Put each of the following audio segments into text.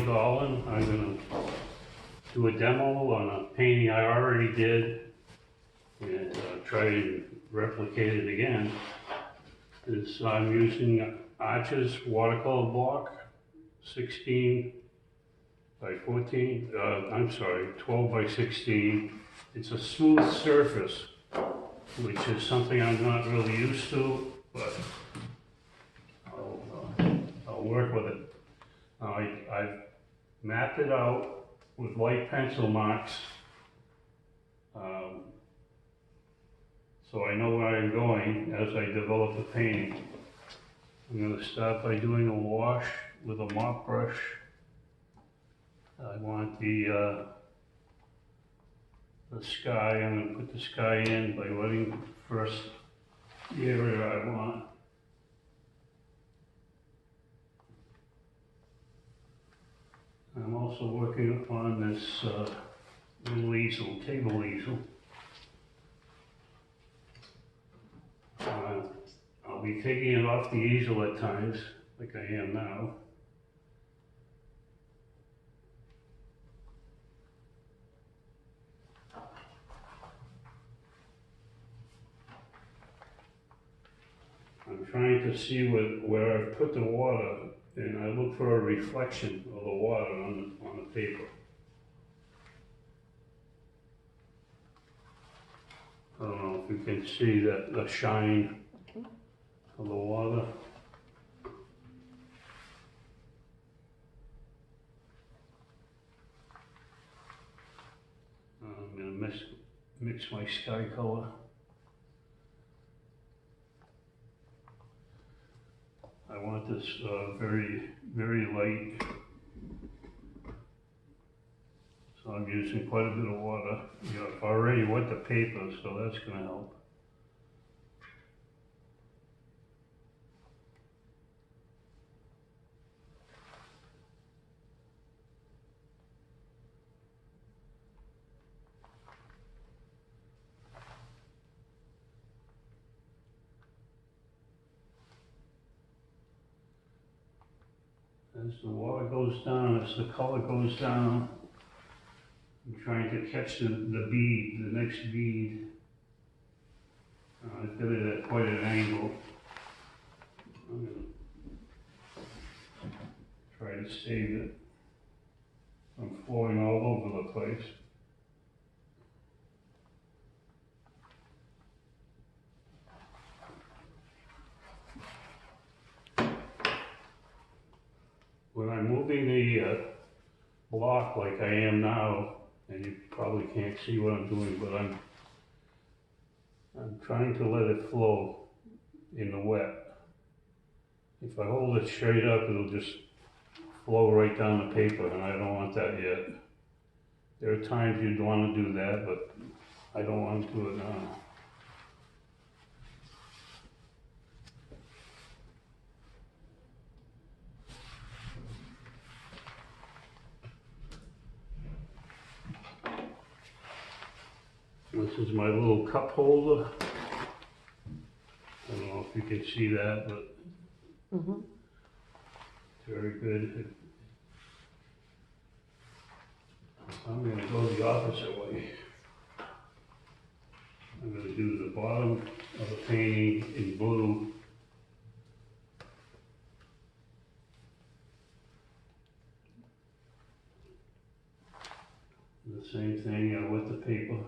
Charlie Gaulin. I'm going to do a demo on a painting I already did and try to replicate it again. I'm using Arches watercolor block, 16 by 14, 12 by 16. It's a smooth surface, which is something I'm not really used to, but I'll work with it. I've mapped it out with white pencil marks, so I know where I'm going as I develop the painting. I'm going to start by doing a wash with a mop brush. I want the sky. I'm going to put the sky in by letting first the area I want. I'm also working on this little easel, table easel. I'll be taking it off the easel at times, like I am now. I'm trying to see where I put the water, and I look for a reflection of the water on the paper. I don't know if you can see that the shine of the water. I'm going to mix my sky color. I want this very, very light, so I'm using quite a bit of water. You know, I've already wet the paper, so that's going to help. As the water goes down, as the color goes down, I'm trying to catch the bead, the next bead. I've got it at quite an angle. I'm going to try to save it from flowing all over the place. When I'm moving the block like I am now, and you probably can't see what I'm doing, but I'm trying to let it flow in the wet. If I hold it straight up, it'll just flow right down the paper, and I don't want that yet. There are times you'd want to do that, but I don't want to do it now. This is my little cup holder. I don't know if you can see that, but it's very good. I'm going to go the opposite way. I'm going to do the bottom of the painting in blue. The same thing with the paper.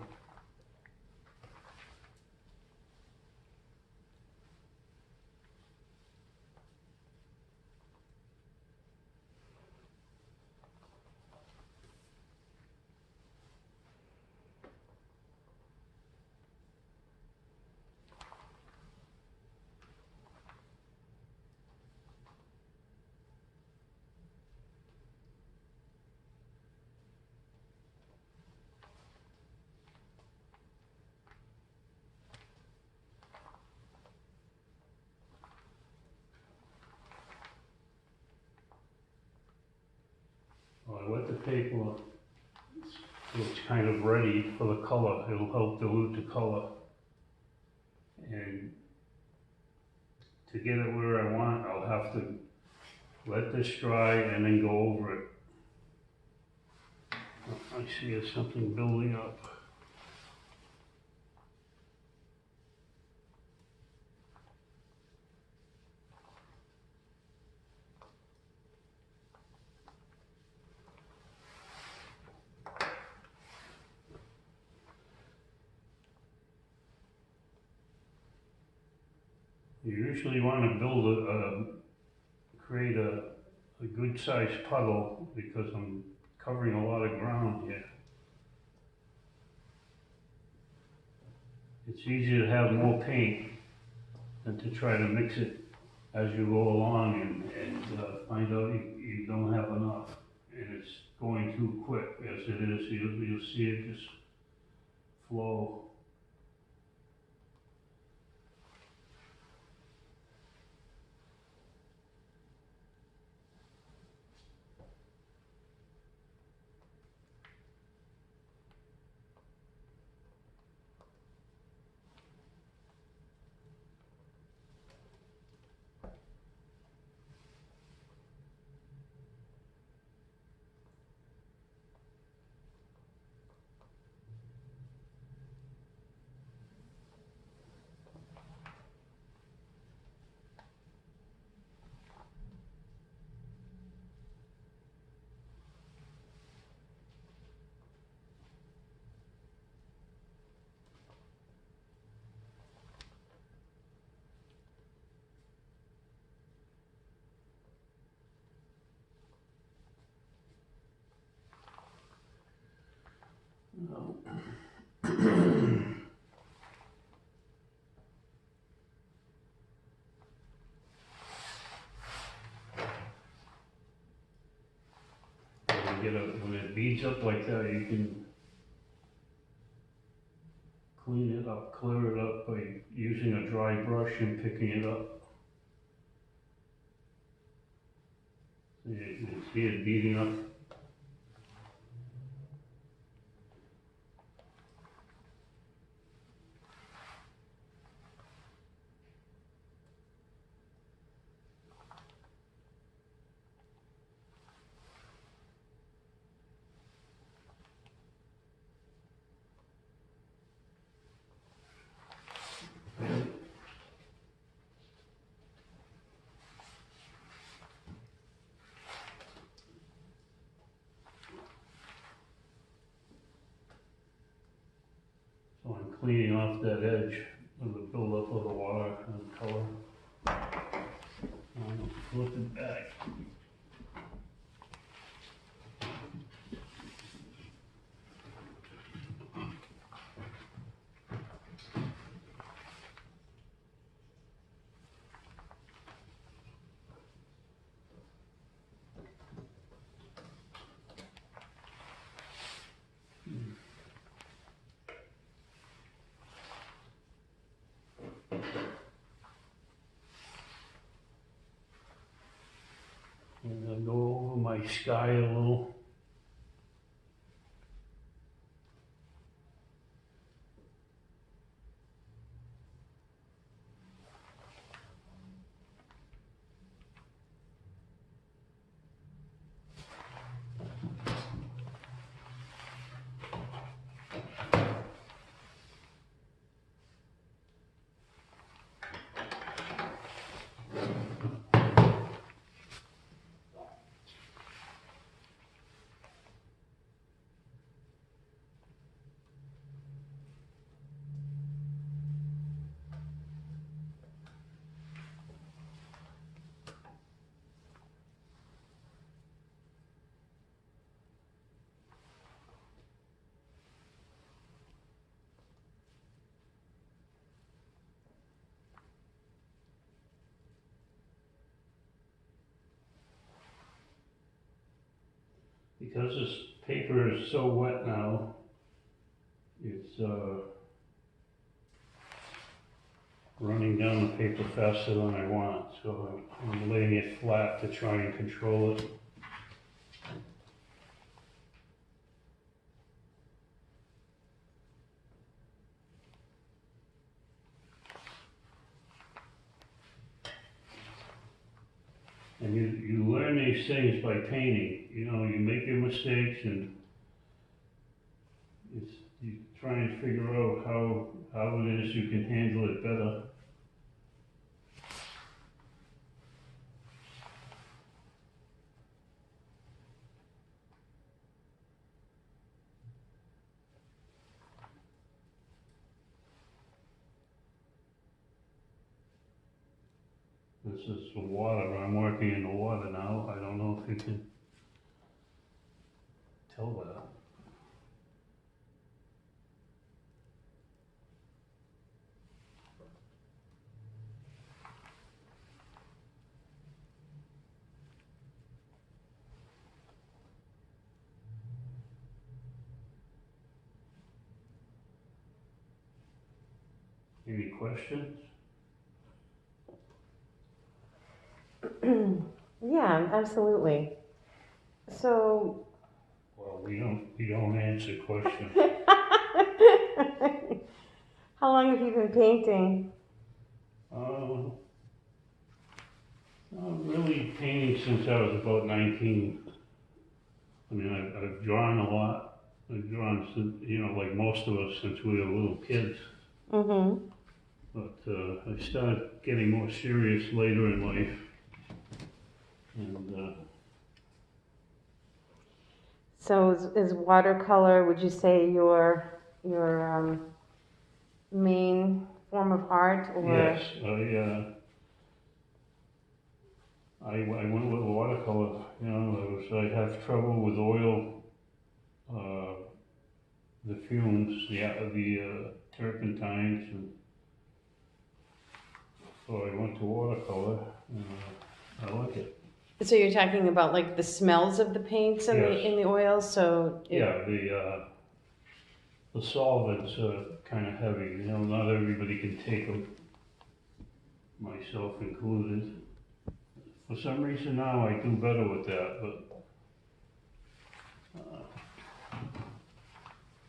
I wet the paper so it's kind of ready for the color. It'll help dilute the color. And to get it where I want, I'll have to let this dry and then go over it I see there's something building up. You usually want to build create a good sized puddle because I'm covering a lot of ground here. It's easier to have more paint than to try to mix it as you go along and find out you don't have enough. And it's going too quick as it is. You'll see it just flow. No. When it beads up like that, you can clean it up, clear it up by using a dry brush and picking it up. You see it beading up. So I'm cleaning off that edge of the buildup of the water and color. I'm flip it back. And I'll go over my sky a little. Because this paper is so wet now, it's running down the paper faster than I want, so I'm laying it flat to try and control it. And you learn these things by painting. You know, you make your mistakes and It's, you try and figure out how it is you can handle it better. This is the water, I'm working in the water now, I don't know if you can tell that. Any questions? Yeah, absolutely. So, Well, we don't answer questions. how long have you been painting? Uh, I'm really painting since I was about 19. I mean, I've drawn a lot. I've drawn since, like most of us since we were little kids. Mm-hmm. But I started getting more serious later in life. And So is watercolor, would you say, your main form of art, or? yes, I went with watercolor. I have trouble with oil, the fumes, the turpentines, and so I went to watercolor. And I like it. So you're talking about like the smells of the paints and Yes. in the oils, so Yeah, the solvents are kind of heavy. Not everybody can take them, myself included. For some reason now I do better with that, but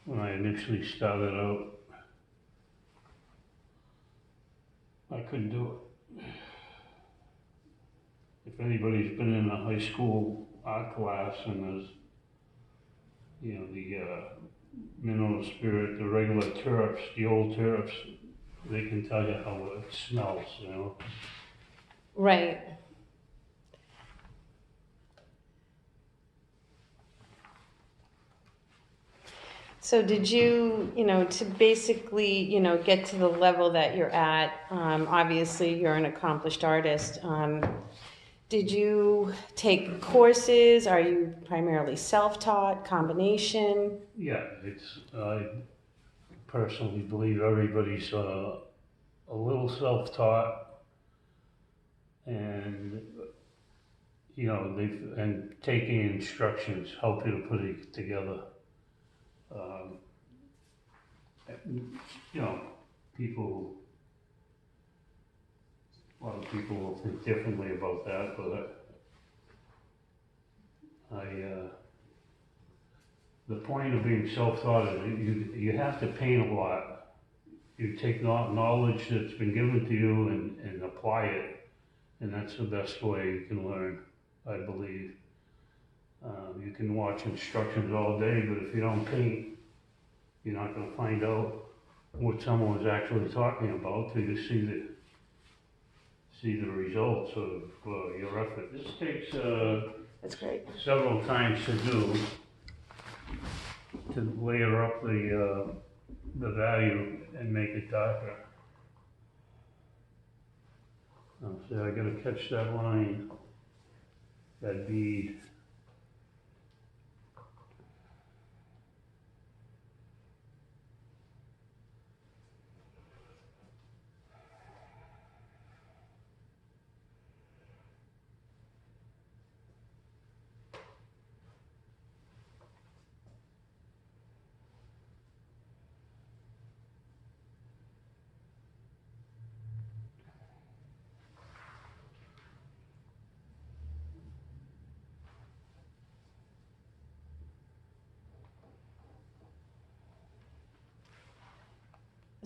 when I initially started out, I couldn't do it. If anybody's been in a high school art class and there's, the mineral spirit, the regular turps, the old turps, they can tell you how it smells. right. So did you, to basically, get to the level that you're at, obviously you're an accomplished artist. Did you take courses? Are you primarily self-taught, combination? Yeah, I personally believe everybody's a little self-taught, and and taking instructions help you to put it together. Um, you know, people, a lot of people will think differently about that, but the point of being self-taught is you have to paint a lot. You take knowledge that's been given to you and apply it, and that's the best way you can learn, I believe. You can watch instructions all day, but if you don't paint, you're not going to find out what someone was actually talking about till you see the results of your effort. This takes That's great. several times to do, to layer up the value and make it darker. So I gotta catch that line, that bead.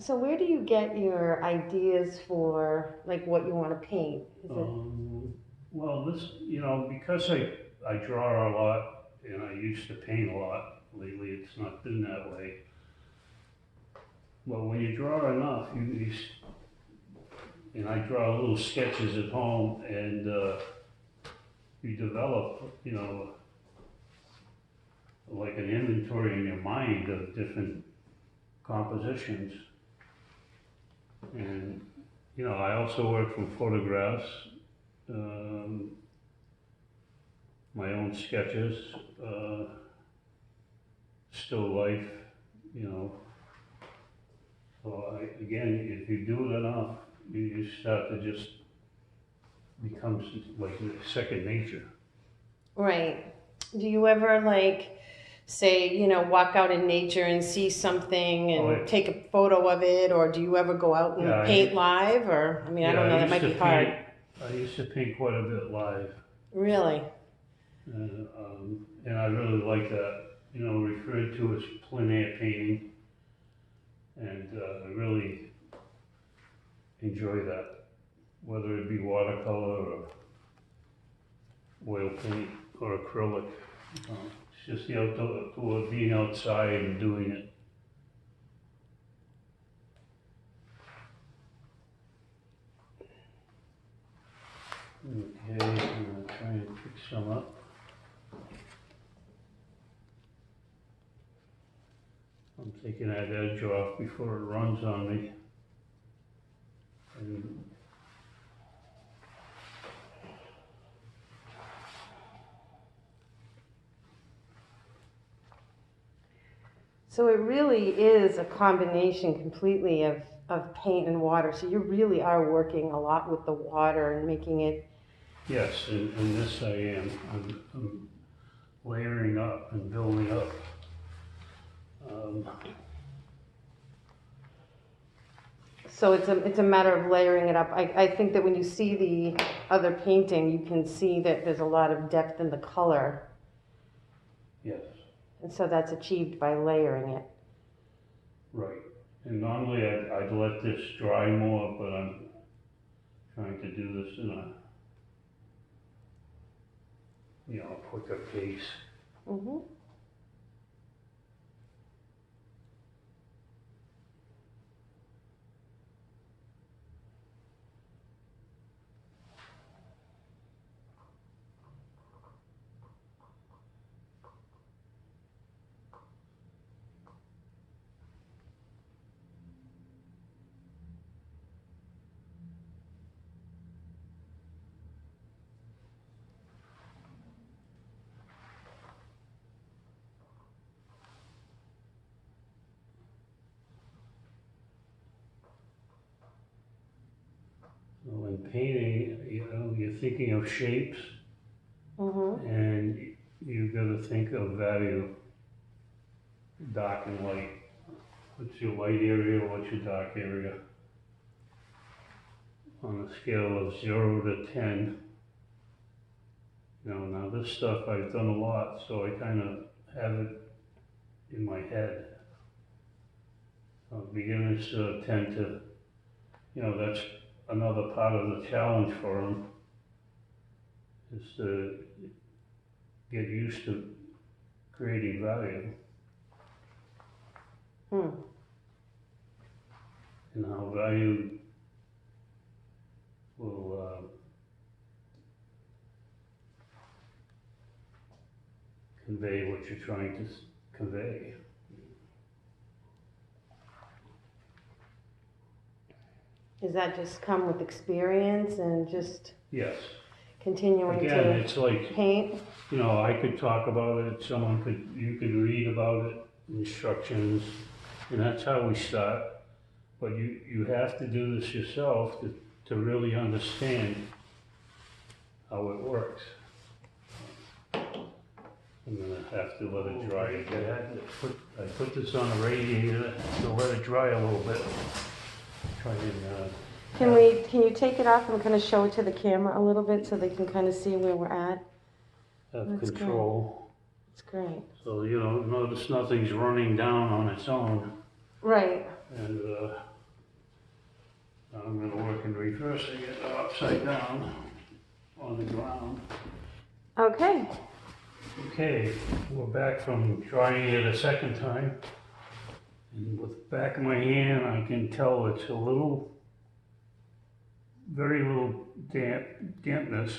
So where do you get your ideas for like what you want to paint? Is it? Well, because I draw a lot and I used to paint a lot. Lately, it's not been that way. Well, when you draw enough, and I draw little sketches at home, and you develop, you know, like an inventory in your mind of different compositions. And, you know, I also work from photographs, my own sketches, still life, you know. So again, if you do it enough, you start to just become like second nature. Right. Do you ever like, say, you know, walk out in nature and see something and take a photo of it, or do you ever go out and paint live? Or, I mean, I don't know, that might be hard. I used to paint quite a bit live. Really? And I really like that, you know, referred to as plein air painting. And I really enjoy that, whether it be watercolor or oil paint or acrylic. It's just the outdoor, being outside and doing it. Okay, I'm gonna try and pick some up. I'm taking that edge off before it runs on me. And so it really is a combination completely of paint and water. So you really are working a lot with the water and making it. yes, and this I am. I'm layering up and building up. So it's a matter of layering it up. I think that when you see the other painting, you can see that there's a lot of depth in the color. Yes. And so that's achieved by layering it. Right. And normally I'd let this dry more, but I'm trying to do this in a, you know, quicker pace. Mm-hmm. So in painting, you know, you're thinking of shapes, and you gotta think of value, dark and light. What's your light area, what's your dark area? On a scale of 0 to 10. You know, now this stuff I've done a lot, so I kind of have it in my head. Beginners tend to, you know, that's another part of the challenge for them, is to get used to creating value. And how value will convey what you're trying to convey. Does that just come with experience and just Yes. continuing Again, to it's like, paint? you know, I could talk about it, you could read about it, instructions, and that's how we start. But you have to do this yourself to really understand how it works. I'm gonna have to let it dry again. I put this on a radiator to let it dry a little bit. Try and, Can you take it off and kind of show it to the camera a little bit so they can kind of see where we're at? have That's control. That's great. So, you know, notice nothing's running down on its own. Right. And I'm gonna work in reverse and get it upside down on the ground. Okay. Okay, we're back from trying it a second time. And with the back of my hand, I can tell it's a little, very little dampness,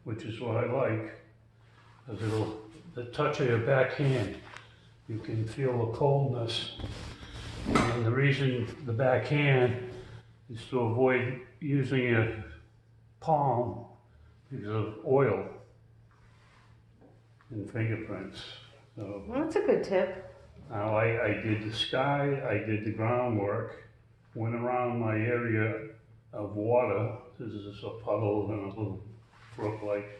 which is what I like. Because the touch of your back hand, you can feel the coldness. And the reason the back hand is to avoid using your palm because of oil and fingerprints. So Well, that's a good tip. now I did the sky, I did the groundwork, went around my area of water. This is just a puddle and a little brook-like.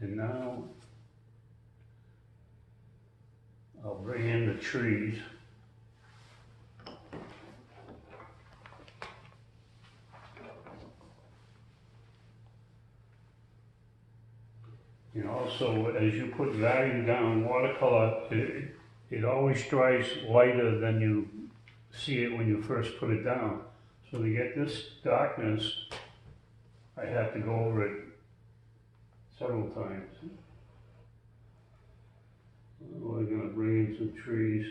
And now I'll bring in the trees. And also, as you put value down watercolor, it always dries lighter than you see it when you first put it down. So to get this darkness, I have to go over it several times. We're gonna bring in some trees.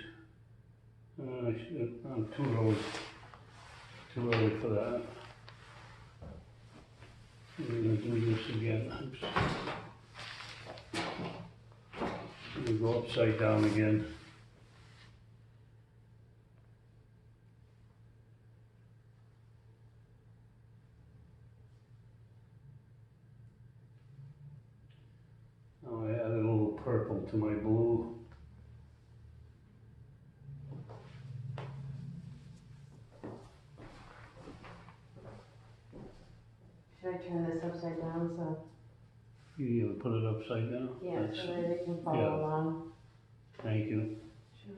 I'm too early for that. We're gonna do this again. I'm gonna go upside down again. Now I added a little purple to my blue. Should I turn this upside down so? You gonna put it upside down? Yeah, That's- so that they can follow yeah. along. Thank you. Sure.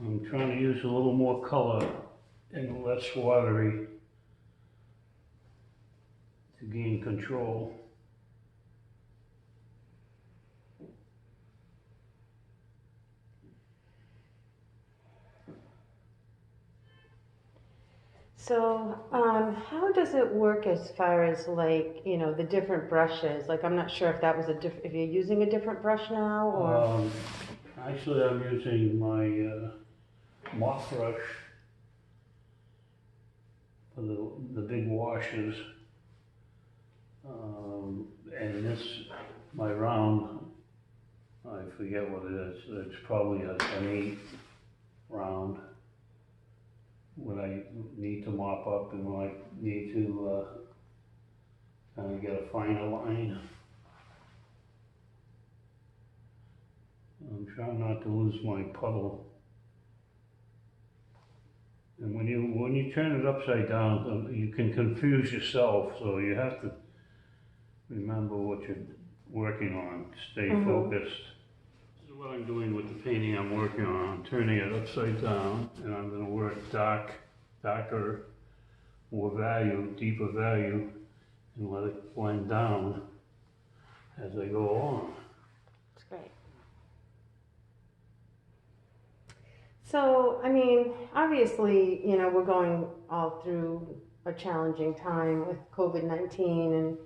I'm trying to use a little more color and less watery to gain control. So, how does it work as far as like, you know, the different brushes? Like, I'm not sure if that was if you're using a different brush now or. Actually, I'm using my mop brush for the big washes. And this, my round, I forget what it is. It's probably an 8 round. When I need to mop up and when I need to kind of get a finer line. I'm trying not to lose my puddle. And when you turn it upside down, you can confuse yourself, so you have to remember what you're working on, stay focused. This is what I'm doing with the painting I'm working on. I'm turning it upside down, and I'm going to work darker, more value, deeper value, and let it blend down as I go along. That's great. So, I mean, obviously, you know, we're going all through a challenging time with COVID-19 and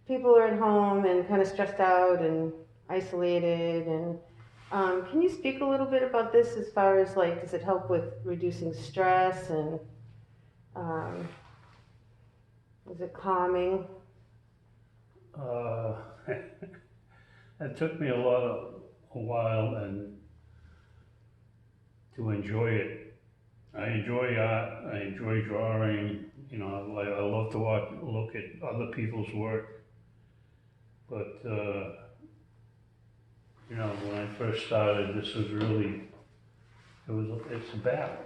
people are at home and kind of stressed out and isolated. And can you speak a little bit about this as far as like, does it help with reducing stress and is it calming? It took me a while and to enjoy it. I enjoy art, I enjoy drawing, you know, I love to look at other people's work. But, you know, when I first started, this was really, it's a battle,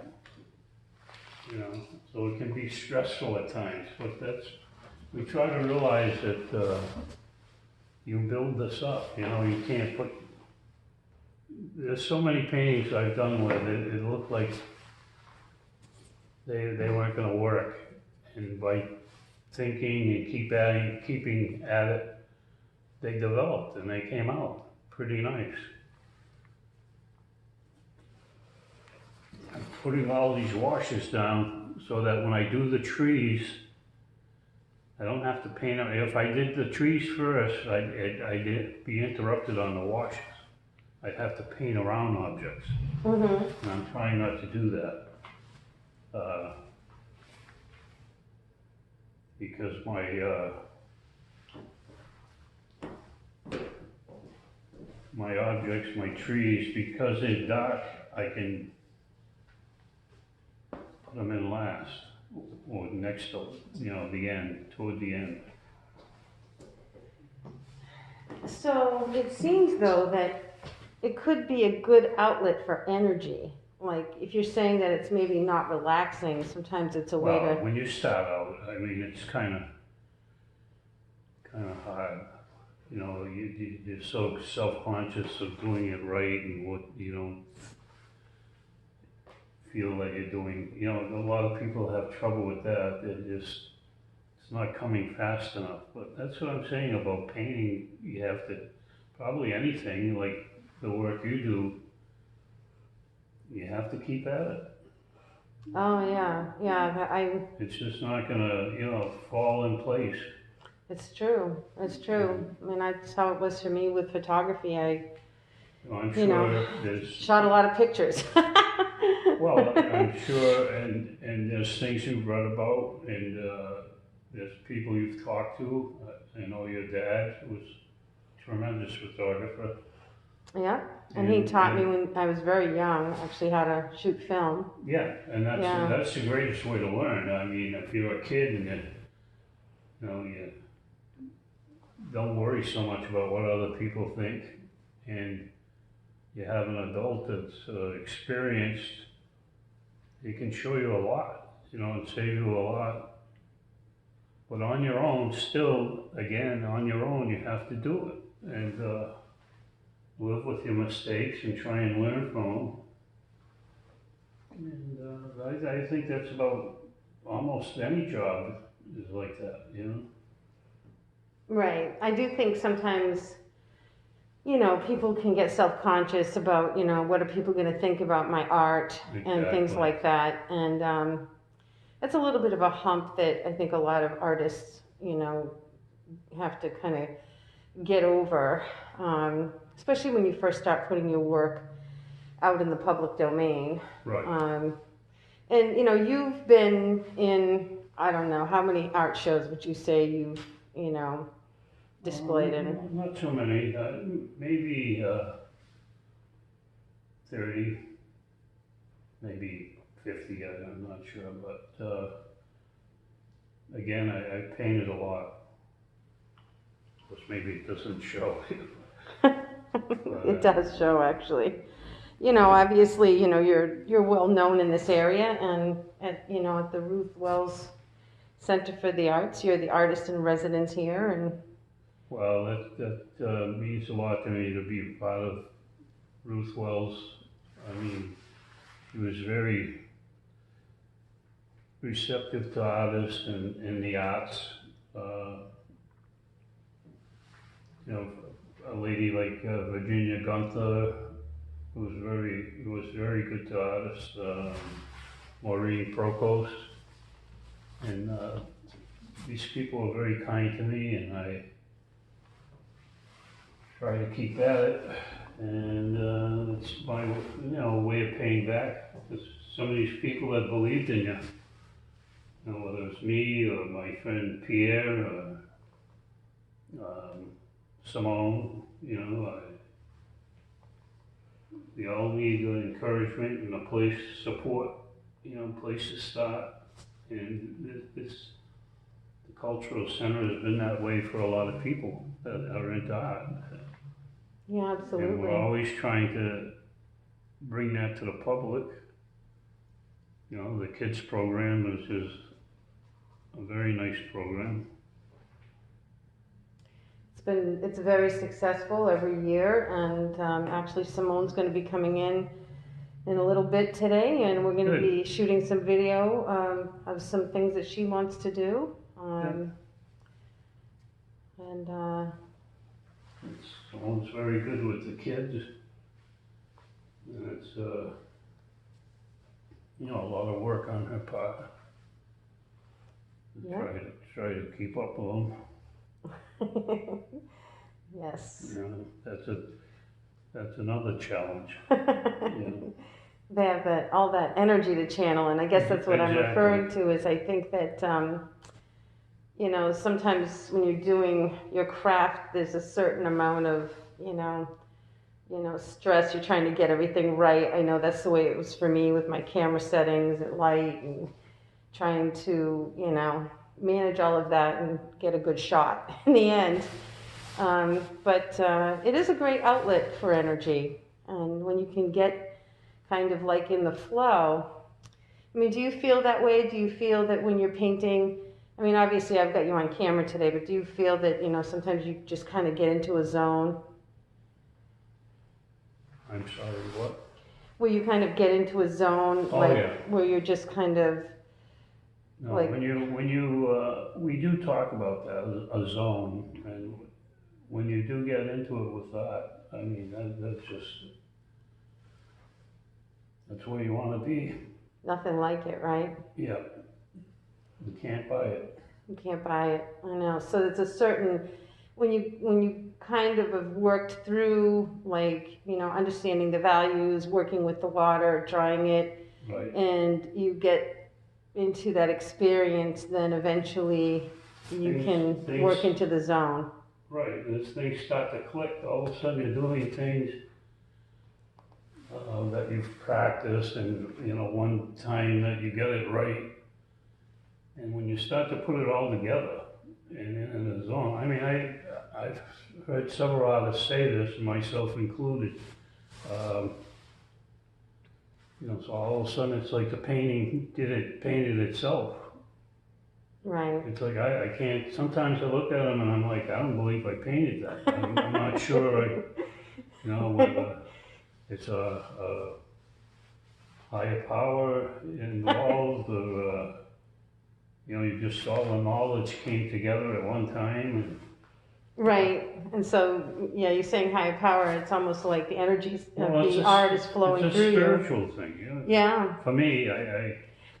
you know, so it can be stressful at times, but we try to realize that you build this up, you know, you can't put, there's so many paintings I've done where it looked like they weren't gonna work, and by thinking and keeping at it, they developed and they came out pretty nice. I'm putting all these washes down so that when I do the trees, I don't have to paint them. If I did the trees first, I'd be interrupted on the washes. I have to paint around objects, Mm-hmm. and I'm trying not to do that. Because my objects, my trees, because they're dark, I can put them in last, or next to, the end, toward the end. So it seems though that it could be a good outlet for energy. Like if you're saying that it's maybe not relaxing, sometimes it's a way Well, to. when you start out, I mean, it's kind of hard. You're so self-conscious of doing it right and what you don't feel that you're doing. A lot of people have trouble with that. It's not coming fast enough. But that's what I'm saying about painting. You have to, probably anything, like the work you do, you have to keep at it. Oh yeah. It's just not gonna, fall in place. It's true. It's true. I mean, that's how it was for me with photography. I'm You know, sure there's, shot a lot of pictures. well, I'm sure, and there's things you've read about, and there's people you've talked to. I know your dad was a tremendous photographer. Yeah, and he taught me when I was very young, actually how to shoot film. Yeah, and Yeah. that's the greatest way to learn. I mean, if you're a kid and you don't worry so much about what other people think, and you have an adult that's experienced, he can show you a lot, and save you a lot. But on your own, still, again, on your own, you have to do it and live with your mistakes and try and learn from them. And I think that's about almost any job is like that. Right. I do think sometimes, people can get self-conscious about, what are people going to think about my art and things Exactly. like that. And it's a little bit of a hump that I think a lot of artists, have to kind of get over, especially when you first start putting your work out in the public domain. Right. And you've been in, I don't know, how many art shows would you say you've, displayed in? Not too many, maybe 30, maybe 50, I'm not sure, but again, I painted a lot. Of course, maybe it doesn't show. It does show, actually. Obviously, you're well known in this area, and at the Ruth Wells Center for the Arts, you're the artist in residence here, and Well, that means a lot to me to be part of Ruth Wells. I mean, she was very receptive to artists and in the arts. A lady like Virginia Gunther was very good to artists. Maureen Prokost, and these people were very kind to me, and I try to keep at it. And it's my way of paying back. Because some of these people that believed in you, whether it's me or my friend Pierre or Simone, they all need encouragement and a place to support, a place to start. And the cultural center has been that way for a lot of people that are into art. yeah, absolutely. And we're always trying to bring that to the public. The kids program is just a very nice program. It's very successful every year, and actually Simone's going to be coming in a little bit today, and we're going to be shooting some video of some things that she wants to do. And Simone's very good with the kids, and it's a lot of work on her part. Try to keep up with them. Yes. that's another challenge. You They have that, all that energy to channel, and I guess that's what I'm Exactly. referring to, is I think that, you know, sometimes when you're doing your craft, there's a certain amount of, stress. You're trying to get everything right. I know that's the way it was for me with my camera settings and light and trying to, manage all of that and get a good shot in the end. But it is a great outlet for energy, and when you can get kind of like in the flow. I mean, do you feel that way? Do you feel that when you're painting, I mean, obviously I've got you on camera today, but do you feel that, sometimes you just kind of get into a zone I'm sorry, what? where you kind of get into a zone, Oh, like yeah. where you're just kind of, No, Like- we do talk about that, a zone, and when you do get into it with that, I mean, that's where you wanna be. nothing like it, right? Yeah. You can't buy it. You can't buy it. I know. So it's a certain, when you kind of have worked through, like, understanding the values, working with the water, drying it, Right. and you get into that experience, then eventually you can Things- work into the zone. Right, and as things start to click, all of a sudden you're doing things that you've practiced, and, one time that you get it right. And when you start to put it all together in a zone, I mean, I've heard several artists say this, myself included. So all of a sudden it's like the painting painted itself. Right. It's like I can't, sometimes I look at them and I'm like, I don't believe I painted that. I'm not sure, whether it's a higher power involved, or, you just all the knowledge came together at one time. Right. And so, yeah, you're saying higher power, it's almost like the energy of It's the art is flowing through It's a you. spiritual thing, Yeah. For me,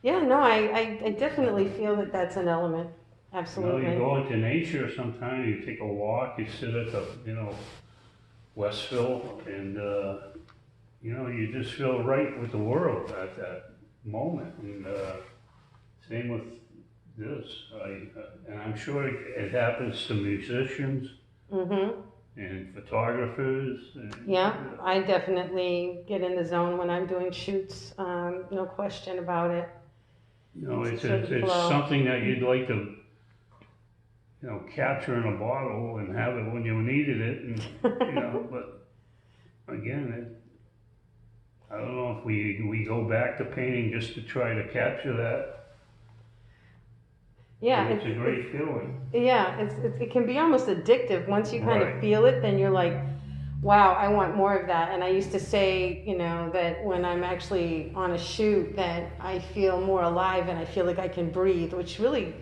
Yeah, no, I definitely feel that that's an element. you Absolutely. go into nature sometime, you take a walk, you sit at the, Westville, and, you just feel right with the world at that moment. And same with this. And I'm sure it happens to musicians Mm-hmm. and photographers. And, Yeah, I definitely get in the zone when I'm doing shoots. No question about it. It's certain flow. something that you'd like to, capture in a bottle and have it when you needed it, and, but again, I don't know if we go back to painting just to try to capture that. Yeah, It's a great feeling. yeah, it can be almost addictive. Once you kind of Right. feel it, then you're like, wow, I want more of that. And I used to say, that when I'm actually on a shoot, that I feel more alive and I feel like I can breathe, which really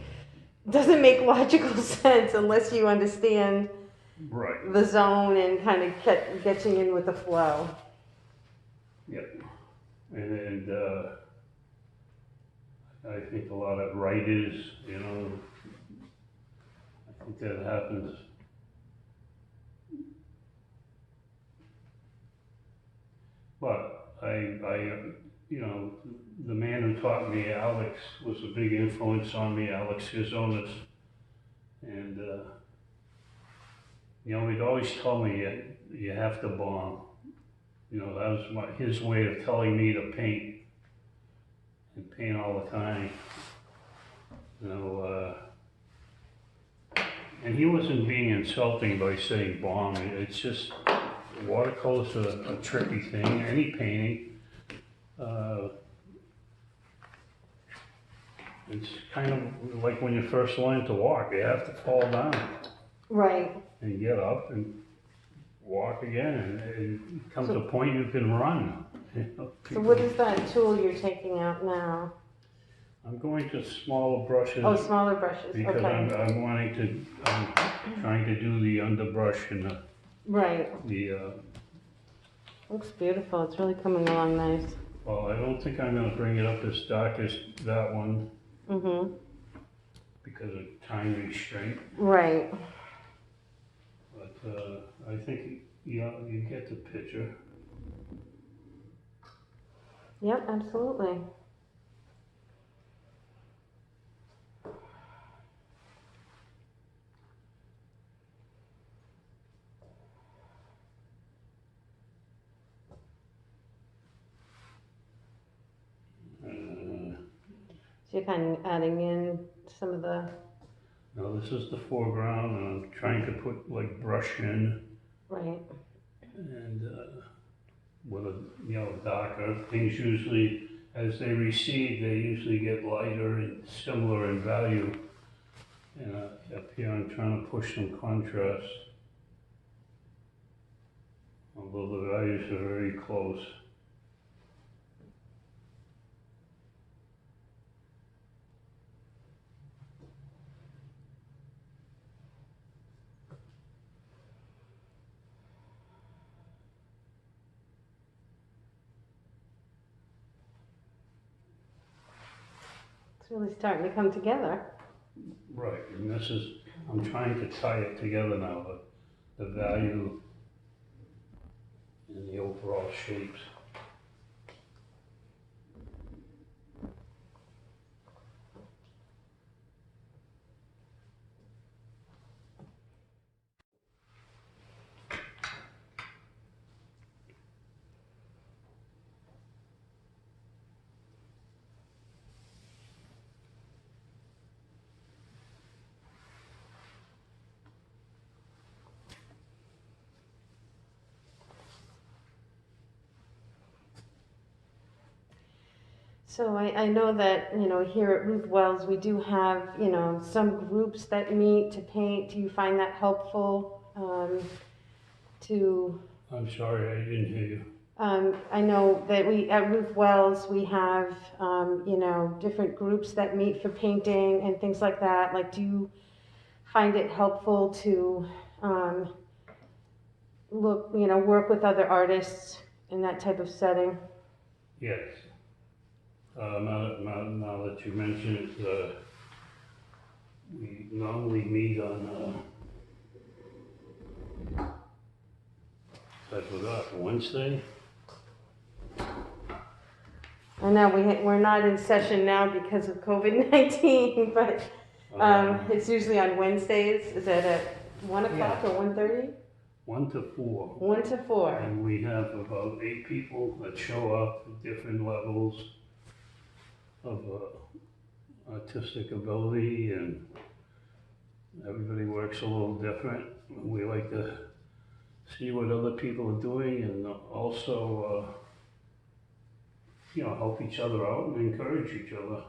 doesn't make logical sense unless you understand Right. the zone and kind of getting in with the flow. Yep. And I think a lot of writers, I think that happens. But the man who taught me, Alex, was a big influence on me, Alex Hizonis. And, he'd always tell me, you have to bomb. That was his way of telling me to paint, and paint all the time. And he wasn't being insulting by saying bomb. It's just, watercolor's a tricky thing, any painting. It's kind of like when you first learn to walk, you have to fall down Right. and get up and walk again, and it comes to a point you can run. So what is that tool you're taking out now? I'm going to smaller brushes. Oh, smaller brushes. Because Okay. I'm trying to do the underbrush and Right. the Looks beautiful. It's really coming along nice. well, I don't think I'm gonna bring it up as dark as that one Mm-hmm. because of time restraint, Right. but I think Yeah, you get the picture. Yep, absolutely. Uh, So you're kind of adding in some of the, Now this is the foreground, and I'm trying to put like brush in, right, and with a, darker. Things usually, as they recede, they usually get lighter and similar in value. And up here I'm trying to push some contrast, although the values are very close. it's really starting to come together. Right, and this is, I'm trying to tie it together now, the value and the overall shapes. So I know that, here at Ruth Wells, we do have, some groups that meet to paint. Do you find that helpful to, I'm sorry, I didn't hear you. I know that at Ruth Wells, we have, different groups that meet for painting and things like that. Like, do you find it helpful to work with other artists in that type of setting? Yes. Now that you mention it, we normally meet on, I forgot, Wednesday? I know we're not in session now because of COVID-19, but it's usually on Wednesdays. Is that at 1 o'clock Yeah. or 1:30? 1 to 4. 1 to 4. And we have about 8 people that show up at different levels of artistic ability, and everybody works a little different. We like to see what other people are doing, and also, help each other out and encourage each other.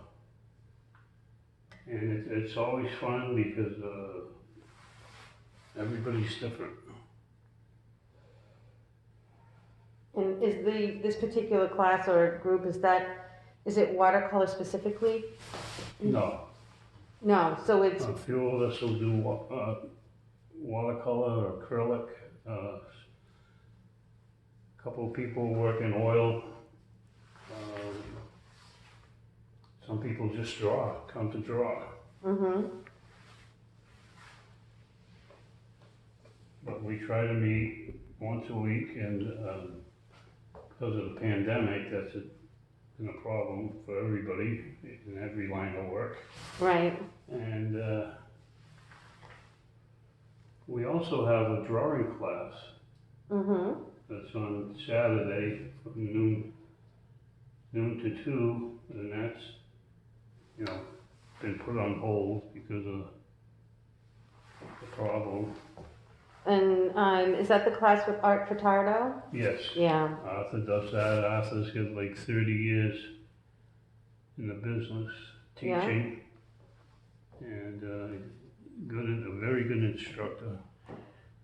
And it's always fun because everybody's different. And is this particular class or group, is it watercolor specifically? No, No, so it's, a few of us will do watercolor or acrylic. A couple of people work in oil. Some people just come to draw. mm-hmm. But we try to meet once a week, and because of the pandemic, that's been a problem for everybody in every line of work. Right. And we also have a drawing class Mm-hmm. that's on Saturday from noon to 2, and that's, been put on hold because of the problem. And is that the class with Art Furtado? Yes. Yeah. Arthur does that. Arthur's got like 30 years in the business teaching, and a very good instructor.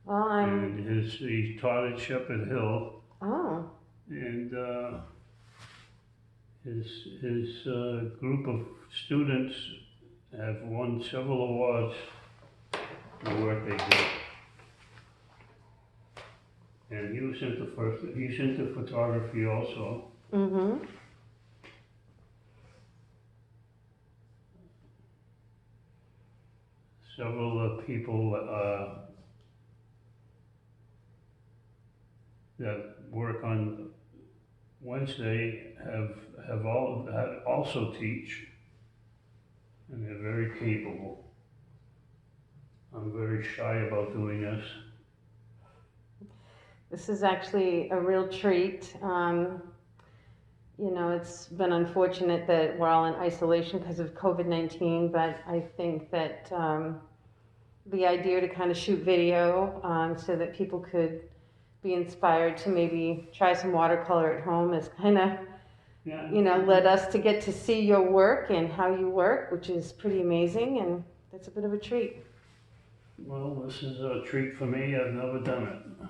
Well, And he taught at Shepherd Hill, oh, and his group of students have won several awards for the work they did. And he's into photography also. mm-hmm. Several people that work on Wednesday also teach, and they're very capable. I'm very shy about doing this. This is actually a real treat. You know, it's been unfortunate that we're all in isolation because of COVID-19, but I think that the idea to kind of shoot video so that people could be inspired to maybe try some watercolor at home is kind of, Yeah. you know, led us to get to see your work and how you work, which is pretty amazing, and that's a bit of a treat. Well, this is a treat for me. I've never done it.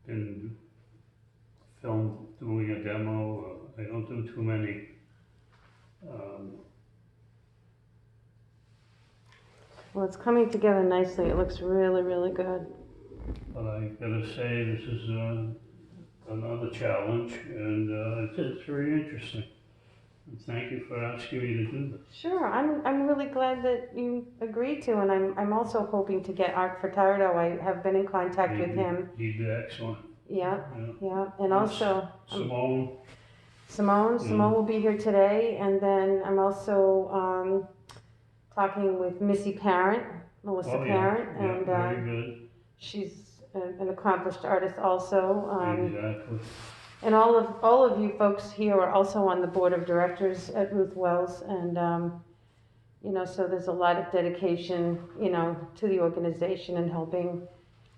Been filmed doing a demo. I don't do too many. Well, it's coming together nicely. It looks really, really good. But I gotta say, this is another challenge, and it's very interesting. And thank you for asking me to do this. Sure, I'm really glad that you agreed to, and I'm also hoping to get Art Furtado. I have been in contact with him. He'd be excellent. Yeah, Yeah. yeah, and also Simone. Simone will be here today, and then I'm also talking with Missy Parent, Melissa Parent, and very good. she's an accomplished artist also. Exactly. And all of you folks here are also on the board of directors at Ruth Wells, and you know, so there's a lot of dedication, you know, to the organization and helping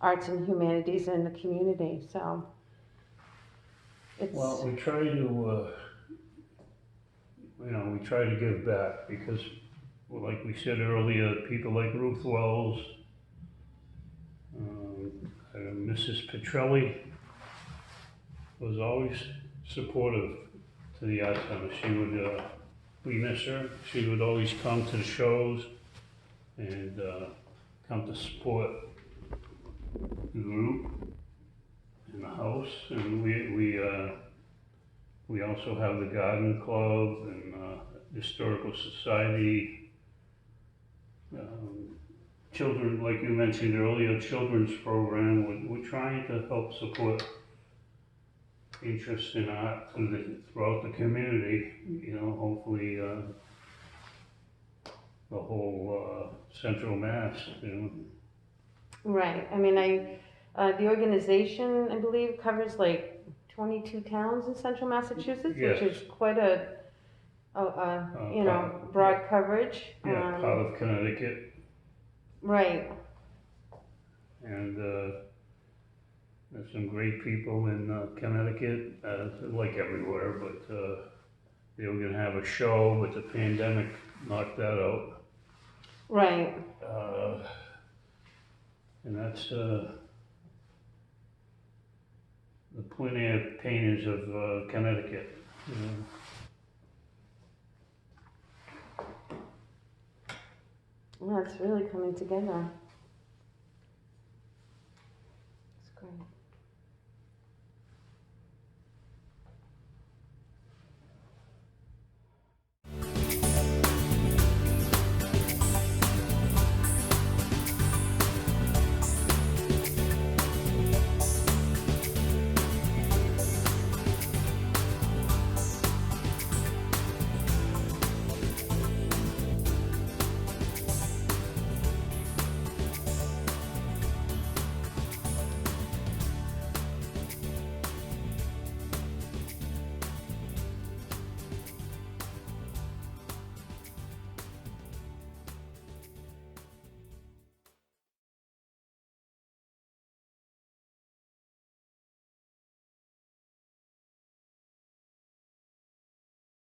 arts and humanities in the community. So it's Well, we try to, we try to give back because, well, like we said earlier, people like Ruth Wells, Mrs. Petrelli was always supportive to the Art Center. She would, we miss her. She would always come to the shows and come to support the group in the house. And we also have the garden club and historical society. Children, like you mentioned earlier, children's program. We're trying to help support interest in art throughout the community. You know, hopefully the whole Central Mass. You know. right. I mean, the organization, I believe, covers like 22 towns in central Massachusetts, Yes. which is quite a you know, broad coverage. Yeah, part of Connecticut. Right. And there's some great people in Connecticut, like everywhere, but they were gonna have a show, but the pandemic knocked that out. Right. And that's the plenty of painters of Connecticut, you know. Well, it's really coming together.